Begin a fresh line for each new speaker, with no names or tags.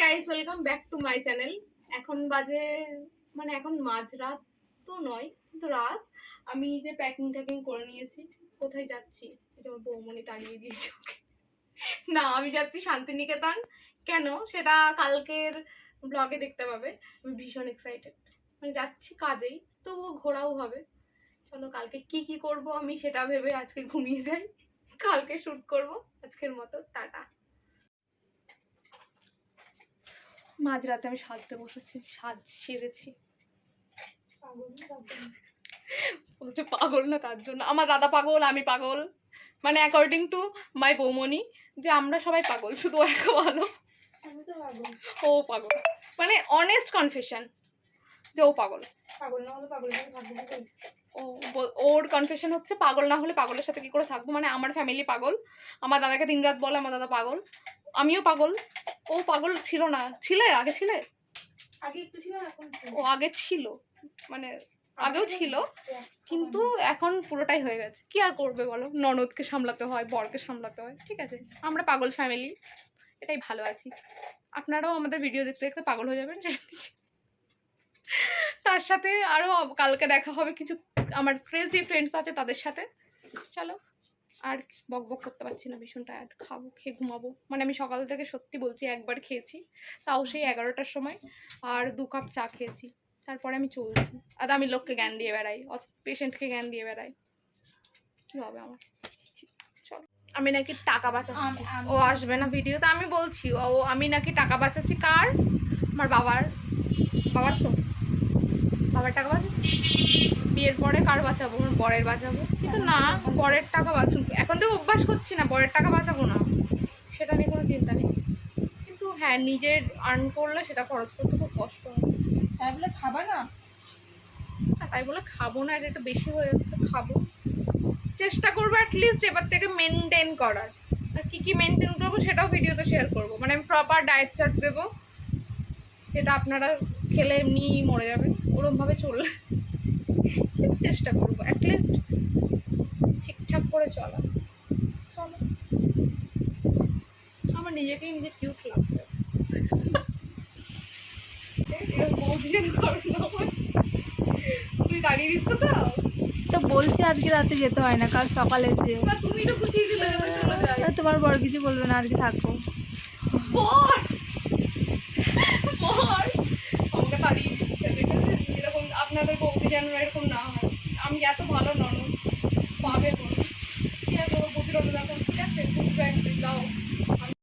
Guys, welcome back to my channel. এখন বাজে মানে এখন মাঝরাত তো নয়, কিন্তু রাত। আমি যে প্যাকিং ট্যাকিং করে নিয়েছি। কোথায় যাচ্ছি এটা আমার বৌমনি তাড়িয়ে দিয়েছে ওকে। না, আমি যাচ্ছি শান্তিনিকেতন। কেন সেটা কালকের ব্লগে দেখতে পাবে। আমি ভীষণ এক্সাইটেড, মানে যাচ্ছি কাজেই, তো ঘোরাও হবে। চলো কালকে কি কি করব আমি সেটা ভেবে আজকে ঘুমিয়ে যাই, কালকে শুট করব। আজকের মতো টাটা। মাঝরাতে আমি সাজতে বসেছি, সেজেছি। বলছে পাগল না তার জন্য, আমার দাদা পাগল, আমি পাগল, মানে অ্যাকর্ডিং টু মাই বৌমনি, যে আমরা সবাই পাগল, শুধু একা ভালো। ও পাগল, মানে অনেস্ট কনফেশন যে ও পাগল। ওর কনফেশন হচ্ছে পাগল না হলে পাগলের সাথে কি করে থাকবো। মানে আমার ফ্যামিলি পাগল, আমার দাদাকে দিনরাত বলে আমার দাদা পাগল, আমিও পাগল। ও পাগল ছিল না, আগে ছিলে, আগে একটু ছিল, এখন ও আগে ছিল, মানে আগেও ছিল, কিন্তু এখন পুরোটাই হয়ে গেছে। কি আর করবে বলো, ননদকে সামলাতে হয়, বরকে সামলাতে হয়, ঠিক আছে। আমরা পাগল ফ্যামিলি, এটাই ভালো আছি। আপনারাও আমাদের ভিডিও দেখতে দেখতে পাগল হয়ে যাবেন। তার সাথে আরো কালকে দেখা হবে কিছু আমার ক্রেজি ফ্রেন্ডস আছে তাদের সাথে। চলো, আর বক বক করতে পারছি না, ভীষণ টায়ার্ড। খাবো, খেয়ে ঘুমাবো। মানে আমি সকাল থেকে সত্যি বলছি একবার খেয়েছি, তাও সেই 11টার সময়, আর 2 কাপ চা খেয়েছি। তারপরে আমি চলছি, আর আমি লোককে জ্ঞান দিয়ে বেড়াই, পেশেন্টকে জ্ঞান দিয়ে বেড়াই, কি হবে আমার। চলো, আমি নাকি টাকা বাঁচাচ্ছি, ও আসবে না ভিডিওতে, আমি বলছি আমি নাকি টাকা বাঁচাচ্ছি। কার? আমার বাবার তো বাবার টাকা বাঁচাচ্ছি। বিয়ের পরে কার বাঁচাবো? আমার বরের বাঁচাবো। কিন্তু না, বরের টাকা বাঁচাবো এখন তো অভ্যাস করছি না, বরের টাকা বাঁচাবো না, সেটা নিয়ে কোনো চিন্তা নেই। কিন্তু হ্যাঁ, নিজের আর্ন করলে সেটা খরচ করতে খুব কষ্ট হয়। তাই বলে খাবা না? তাই বলে খাবো না, এটা একটু বেশি হয়ে যাচ্ছে। খাবো, চেষ্টা করবো অ্যাটলিস্ট এবার থেকে মেনটেন করার। আর কী কী মেনটেন করবো সেটাও ভিডিওতে শেয়ার করবো। মানে আমি প্রপার ডায়েট চার্ট দেবো, যেটা আপনারা খেলে এমনি মরে যাবেন, ওরমভাবে চললে চেষ্টা করবো অ্যাটলিস্ট ঠিকঠাক করে চলা। চলো, আমার নিজেকেই নিজে কিউট লাগছে। তুই দাঁড়িয়ে দিচ্ছ তো?
তো বলছি আজকে রাতে যেতে হয় না, কাল সকালে যেও।
তুমি তো গুছিয়ে দিলে যখন চলে যাই।
তোমার বর কিছু বলবে না, আজকে থাকো।
বর আমাকে তাড়িয়ে দিচ্ছে, এরকম আপনাদের বৌদি যেন এরকম না হয়। আমি এত ভালো ননদ পাবে বলুন।